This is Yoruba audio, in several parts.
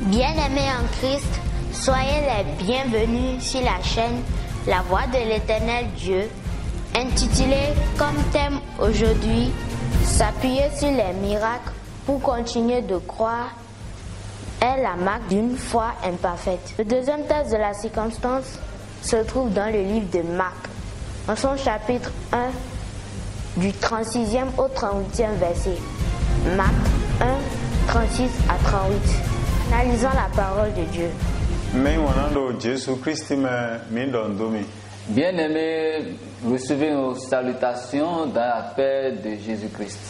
Bien-aimés en Christ, soyez les bienvenus sur la chaîne La Voix de l'Éternel Dieu, intitulée comme thème aujourd'hui « S'appuyer sur les miracles pour continuer de croire » est la marque d'une foi imparfaite. Le deuxième texte de la circonstance se trouve dans le livre de Marc, en son chapitre 1, du 36e au 38e verset. Marc 1, 36 à 38. Analysons la parole de Dieu. Bien-aimés, recevez nos salutations dans la paix de Jésus-Christ.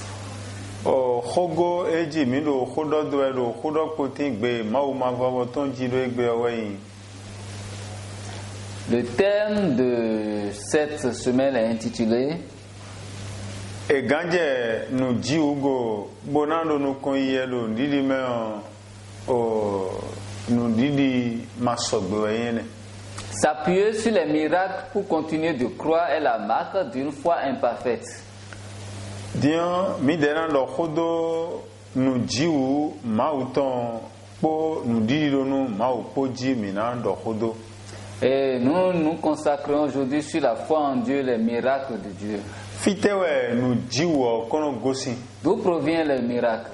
Le thème de cette semaine est intitulé S'appuyer sur les miracles pour continuer de croire est la marque d'une foi imparfaite. Et nous nous consacrons aujourd'hui sur la foi en Dieu, les miracles de Dieu. D'où proviennent les miracles?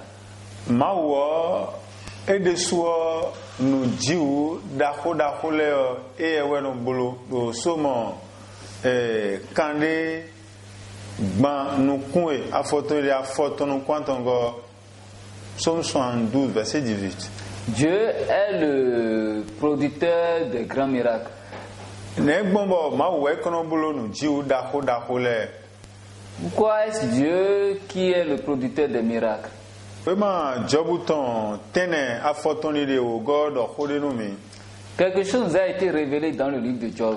Psaume 72, verset 18. Dieu est le producteur de grands miracles. Pourquoi est-ce Dieu qui est le producteur des miracles? Quelque chose nous a été révélé dans le livre de Job.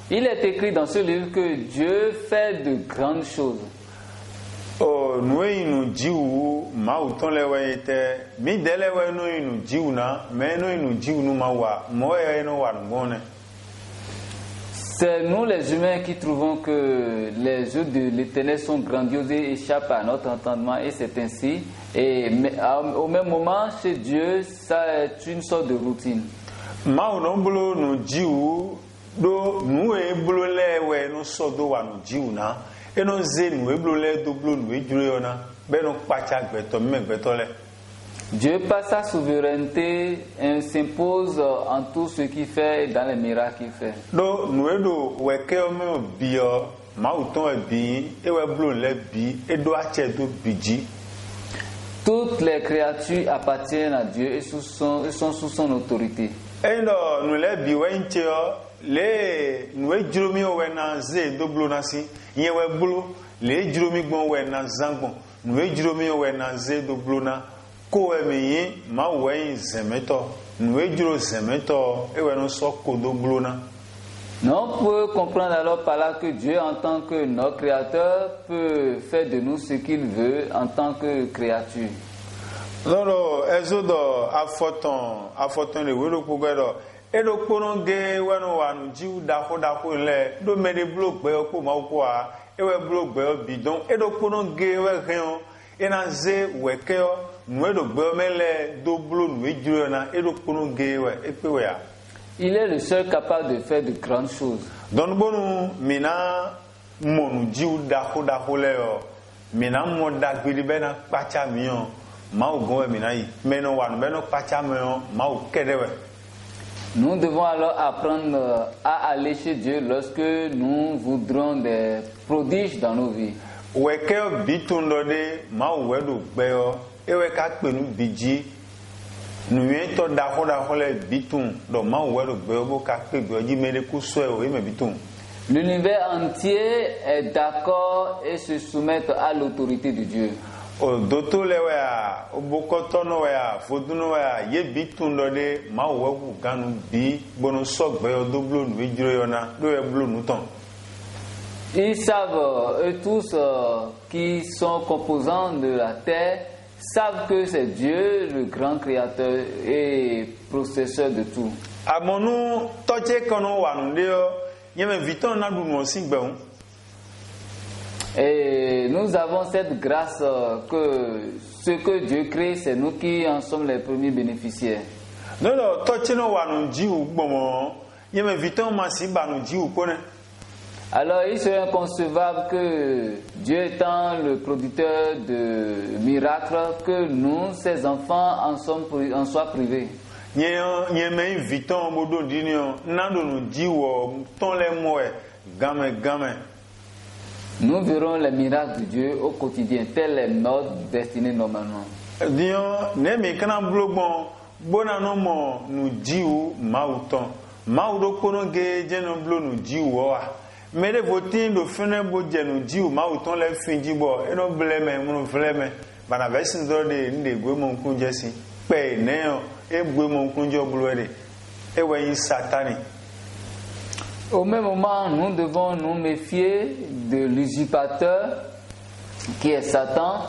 Il est écrit dans ce livre que Dieu fait de grandes choses. C'est nous les humains qui trouvons que les œuvres de l'Éternel sont grandioses et échappent à notre entendement, et c'est ainsi. Et au même moment, chez Dieu, ça est une sorte de routine. Dieu, par sa souveraineté, s'impose en tout ce qu'il fait et dans les miracles qu'il fait. Toutes les créatures appartiennent à Dieu et sont sous son autorité. On peut comprendre alors par là que Dieu, en tant que notre créateur, peut faire de nous ce qu'il veut en tant que créature. Il est le seul capable de faire de grandes choses. Nous devons alors apprendre à aller chez Dieu lorsque nous voudrons des prodiges dans nos vies. L'univers entier est d'accord et se soumet à l'autorité de Dieu. Ils savent, eux tous qui sont composants de la terre, savent que c'est Dieu le grand créateur et processeur de tout. Amonu toche kono wanundeo yeme viton na du mo singbeun. Et nous avons cette grâce que ce que Dieu crée, c'est nous qui en sommes les premiers bénéficiaires. Non, toche no wanunji u gbomo yeme viton ma si banunji u kone. Alors il serait inconcevable que Dieu étant le producteur de miracles, que nous, ses enfants, en soient privés. Nyeme viton bodo dinio nando no jiwo ton le moe game. Nous verrons les miracles de Dieu au quotidien, telle est notre destinée normalement. Dio ne mi kana blogbon bona no mo no jiwu mauton maudo kono ge jeno blo no jiwu wa mere votin do fene bo jeno jiwu mauton le finji bo eno bleme mo bleme bana versin do de nde gwe mo kunje si pe ne o e gwe mo kunjo blo de e we satani. Au même moment, nous devons nous méfier de l'usurpateur qui est Satan,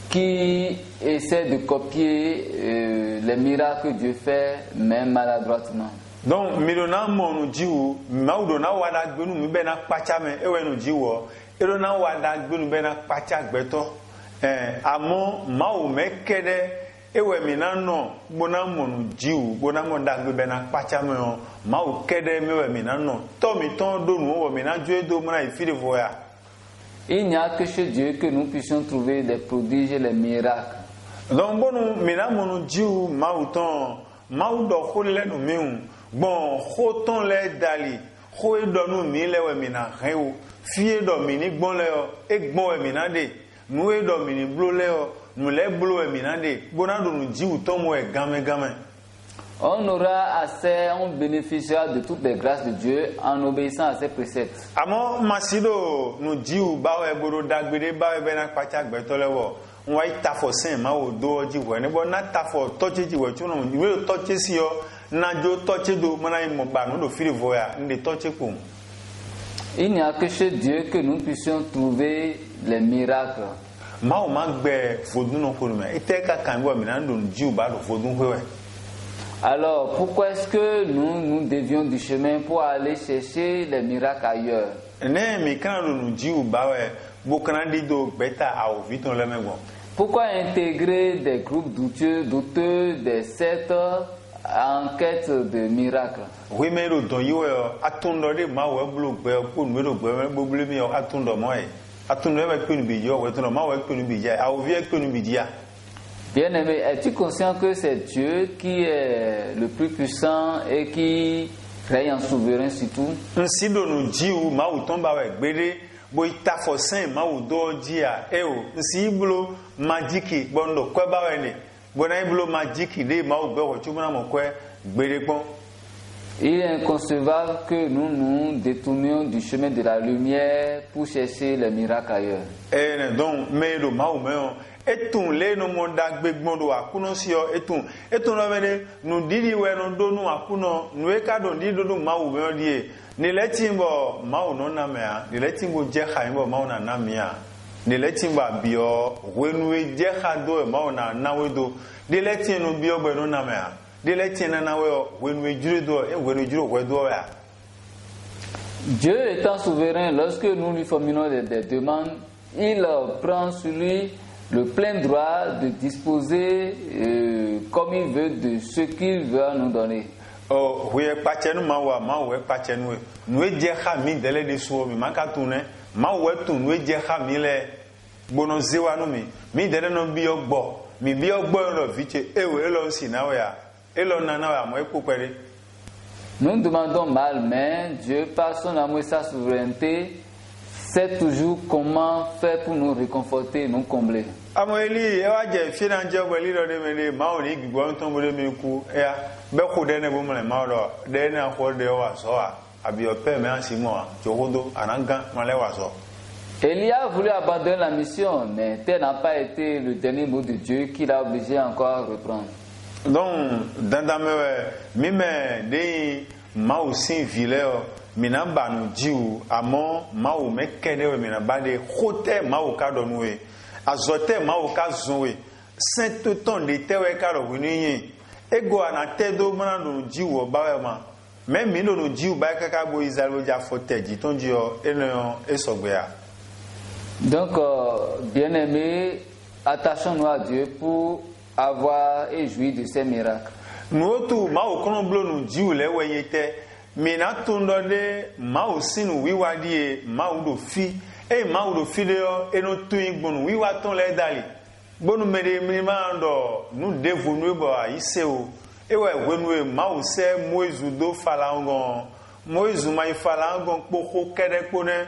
qui essaie de copier les miracles que Dieu fait, même maladroitement. Donc, milona monu jiwu, maudona wada gbenu mi bena pachame ewe no jiwo, elona wada gbenu bena pacha gbeto. Amo mau mekede ewe minano bona monu jiwu, bona monda gbe bena pachame o, mau kede mewe minano. To mi ton do nu wo mina Dieu do mona ifile voya. Il n'y a que chez Dieu que nous puissions trouver des prodiges et les miracles. Donc, bonu mina monu jiwu mauton, maudo khole no miun. Bon, hoton le dali, hoe donu mi lewe mina heu, fie do mini bon leo, ek bon we mina de, nous do mini blo leo, nous le blo we mina de, bonado nous ji uton mo e game. On aura assez, on bénéficiera de toutes les grâces de Dieu en obéissant à ses préceptes. Amo masido nous ji u ba we boro dagbede ba we bena pacha gbeto lewo. On va tafo sen ma o do ji we ne bo na tafo toche ji we chuno we toche si yo. Il n'y a que chez Dieu que nous puissions trouver les miracles. Alors, pourquoi est-ce que nous dévions du chemin pour aller chercher les miracles ailleurs? Pourquoi intégrer des groupes douteux, des sectes en quête de miracles? Oui, mais le don yo atundo de ma we blu gbe ko nu do gbe bobule mi atundo mo e atundo e pe nu bi yo we tundo ma we pe nu bi ja a ovi e pe nu bi dia. Bien-aimé, es-tu conscient que c'est Dieu qui est le plus puissant et qui règne en souverain sur tout? Nsi do nu jiu ma u tomba we gbede bo ita for sen ma u do dia e o nsi blo magiki bondo kwa ba we ni. Il est inconcevable que nous nous détournions du chemin de la lumière pour chercher les miracles ailleurs. Etun le no monda gbegbondo akuno si o etun no vede nu didi we no do nu akuno nu e ka do di do ma u me die ni letimbo ma u no na me a ni letimbo je khaimbo ma u na mia ni letimba bio wenu e je khado ma u na wedo de letino bio be no na me a de letina na we wenu e jure do e wenu jure we do ya. Dieu étant souverain, lorsque nous lui formulons des demandes, il prend sur lui le plein droit de disposer comme il veut de ce qu'il veut nous donner. Oh, oui, pachenu ma we pachenu nous e je kha mi dele de so mi maka tune ma we tun nous e je kha mi le bono zewa no mi dele no bi ogbo mi bi ogbo no viche ewe elo si na we ya elo na wa mo e popere. Nous demandons mal, mais Dieu, par son amour et sa souveraineté, sait toujours comment faire pour nous réconforter, nous combler. Amoeli, ewa je finanje obeli do de mele ma oni gbigbo nton bo de mi ku ya be ko de ne bo mele ma do de na ko de wa so a abi ope me ansi mo a jogodo ananga male wa so. Élie a voulu abandonner la mission, mais tel n'a pas été le dernier mot de Dieu qui l'a obligé encore à reprendre. Donc, dans mime de mau sin vileo minamba no jiu amo mau mekede we minabade khote mau ka donwe azote mau ka zonwe saint ton de tewe ka ro winiyin ego anate do mana no jiwo bawe ma me mi no jiwo ba kaka bo Israël ja foteji ton dio eno esogbea. Donc bien-aimés, attachons-nous à Dieu pour avoir et jouir de ces miracles. Nous tout ma okono blo no jiwo le weyete mi na tundo de ma osinu wiwa die ma udo fi e ma udo fi de eno tuin gbonu wiwa ton le dali gbonu mere minima ndo nu devonu bo iseo ewe wenu ma ose Moizu do falangon Moizu mai falangon poko kede pone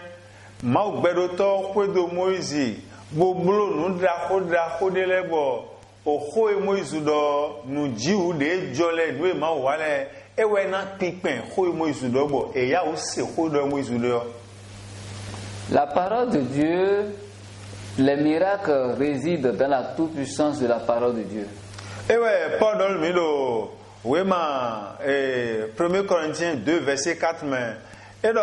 ma ogbedo to kwedo Moizi gboblo nu dra ko de lebo oho e Moizu do nu jiu de jole nu ma wale ewe na pipen ho e Moizu do bo e ya o se ho do Moizu do. La parole de Dieu, les miracles résident dans la toute-puissance de la parole de Dieu. Ewe Paul dans le milo wema 1 Corinthiens 2 verset 4 mais edo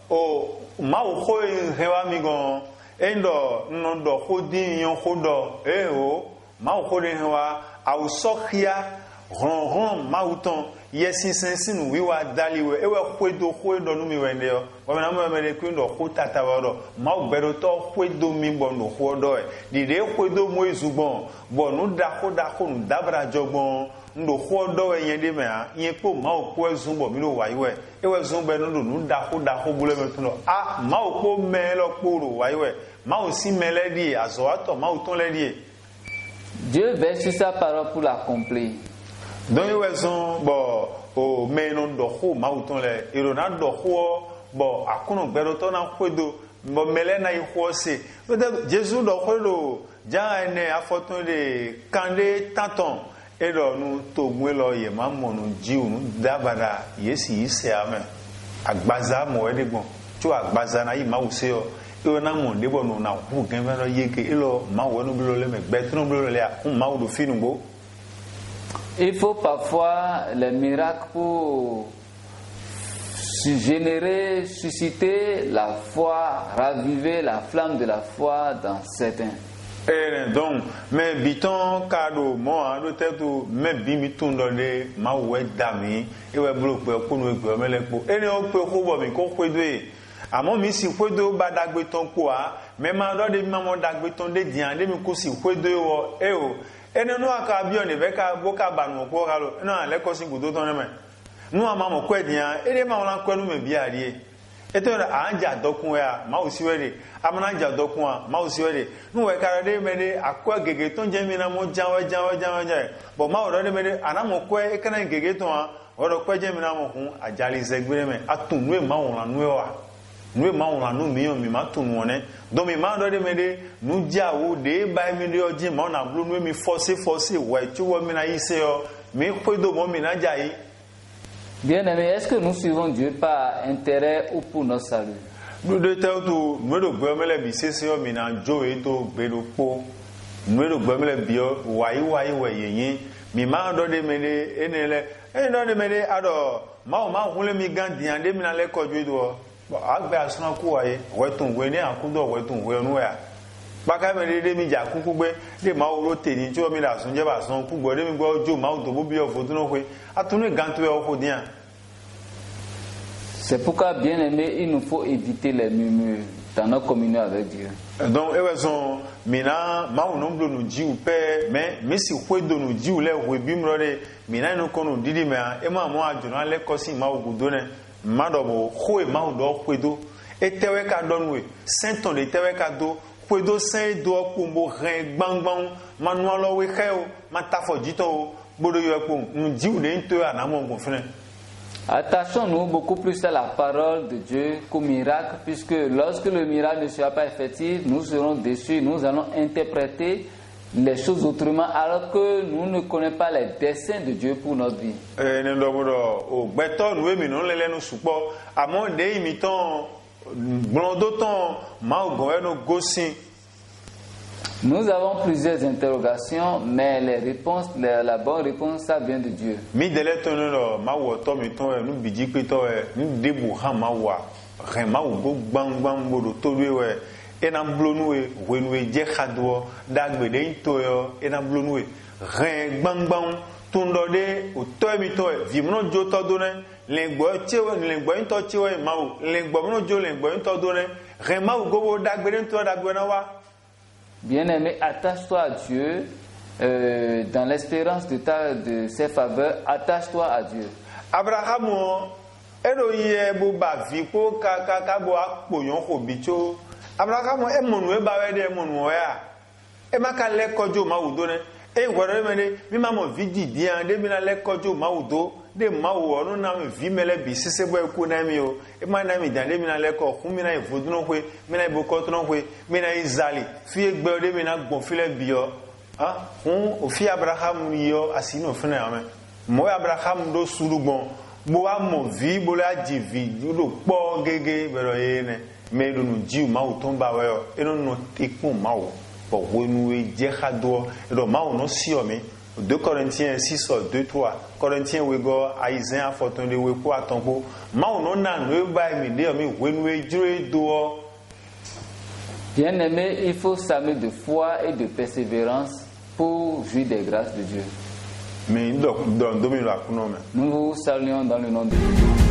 o ma o ho hewa mi gon endo no do ho din yon ho do o ma o ho din hewa au sokhia ron ma uton yesi sensin wiwa daliwe ewe kwedo no mi wende yo wa na mo me kwedo ho tata woro ma o gbero to kwedo mi bon no ho do di de kwedo Moizu bon nu da ho nu dabra jogbon ndo ho do yen de me a yen po ma o ko ezunbo mi lo waiwe ewe zunbo no nu da ho bule me tuno ma o ko me lo poro waiwe ma o si meledi azo ato ma o ton le die. Dieu veille sur sa parole pour l'accomplir. Donc ewe zon bo o me no do ho ma o ton le ero na do ho bo akuno gbero to na kwedo bo mele na iho se Jésus do ho lo ja ene afoton de kande tanton ero nu to gwe lo ye ma mo nu jiu nu dabara yesi ise amen agbaza mo edegbon tu agbaza na yi ma wo se o e na mo debo nu na hu gen me lo yeke elo ma wo nu blo le me gbe tunu blo le a ma wo do finu gbo. Il faut parfois les miracles pour générer, susciter la foi, raviver la flamme de la foi dans certains. Donc, mais biton kado mo ando tetu me bimi tundo de ma we dami e we blo pe ko nu egbe mele po ene o pe ko bo mi ko kwedo e amo mi si kwedo ba dagbe ton po a me ma do de mi ma mo dagbe ton de dian de mi ko si kwedo wo e o ene no aka bi oni be ka bo ka ba nu ko ka lo no ale ko si gudo ton me nu ama mo kwedian e de ma won kwenu me bi ari eto anja dokun ya ma o siwede amana anja dokun a ma o siwede nu we kara de me de akwa gege ton je mi na mo janwa bo ma o do de me de ana mo kwe e kana gege ton a o do kwe je mi na mo hun ajali zegbere me atun nu e ma won la nu e wa nu e ma won la nu mi o mi ma tun won do mi ma do de me de nu ja wo de ba mi de oji ma na blu nu e mi force we tu wo mi na ise o mi kwedo mo mi na jai. Bien-aimés, est-ce que nous suivons Dieu par intérêt ou pour notre salut? Nous de tout, nous de gomele bi sese o mi na jo e to gbedo po. Nous de gomele bi o wai we yin. Mi ma do de me de enele, do de me de ado ma o ma hunle mi gandian de mi na le koju do. Bo agbe asuna ku wa ye, we tun we ni akudo we tun we nu ya. Baka me de mi ja kuku gbe de ma o ro te ni ti o mi da sun je ba sun ku gbo de mi gbo jo ma o to bo bi o fo tun o pe atunu gantu e o fo dian. C'est pourquoi, bien aimé, il nous faut éviter les murmures dans notre communion avec Dieu. Donc, eweson mina ma onomblo no jiu pe me si kwedo no jiu le webimro de mina no kono didi me e ma mo ajuna le kosi ma ogudo ne madobo ho e ma odo kwedo e tewe ka donwe senton de tewe ka do kwedo sen do pombo ren gbangban manualo we kheo matafo jito bodo yo pom no jiu de nto anamo gonfene. Attachons-nous beaucoup plus à la parole de Dieu qu'au miracle, puisque lorsque le miracle ne sera pas effectif, nous serons déçus, nous allons interpréter les choses autrement, alors que nous ne connaissons pas les desseins de Dieu pour notre vie. Nous avons plusieurs interrogations, mais les réponses, la bonne réponse, ça vient de Dieu. tundode otoemito vimno jo todone lengbo chewe lengbo into chewe mawu lengbo mno jo lengbo into done rema gobo dagbere into dagbena wa. Bien-aimé, attache-toi à Dieu dans l'espérance de ses faveurs, attache-toi à Dieu. Abraham ero ye bo ba vi ko ka bo akpoyon ko bicho Abraham e monu e ba we de monu ya e maka le kojo mawudo ne e ngoro me mi ma mo vidi dia de mi na le kojo mawudo de mawu onu na mi vi mele bi sise bo eku na mi o e ma na mi dan de mi na le ko fun mi na ifodu no hwe mi na iboko to no hwe mi na izali fi egbe de mi na gbon file bi yo fun ofi Abraham yo asino fun na ame mo Abraham do surugbon bo wa mo vi bo la ji vi do po gege bero yene me do nu ji mawu to ba we yo eno no tikun mawu bo wenu e je khado do mawu no si o mi 2 Corinthiens 6 2 3 Corinthiens we go Isaiah 14 we ko atonpo mawu no na no ba mi de mi wenu e jure do. Bien-aimé, il faut s'armer de foi et de persévérance pour jouir des grâces de Dieu. Mais nous vous saluons dans le nom de Dieu.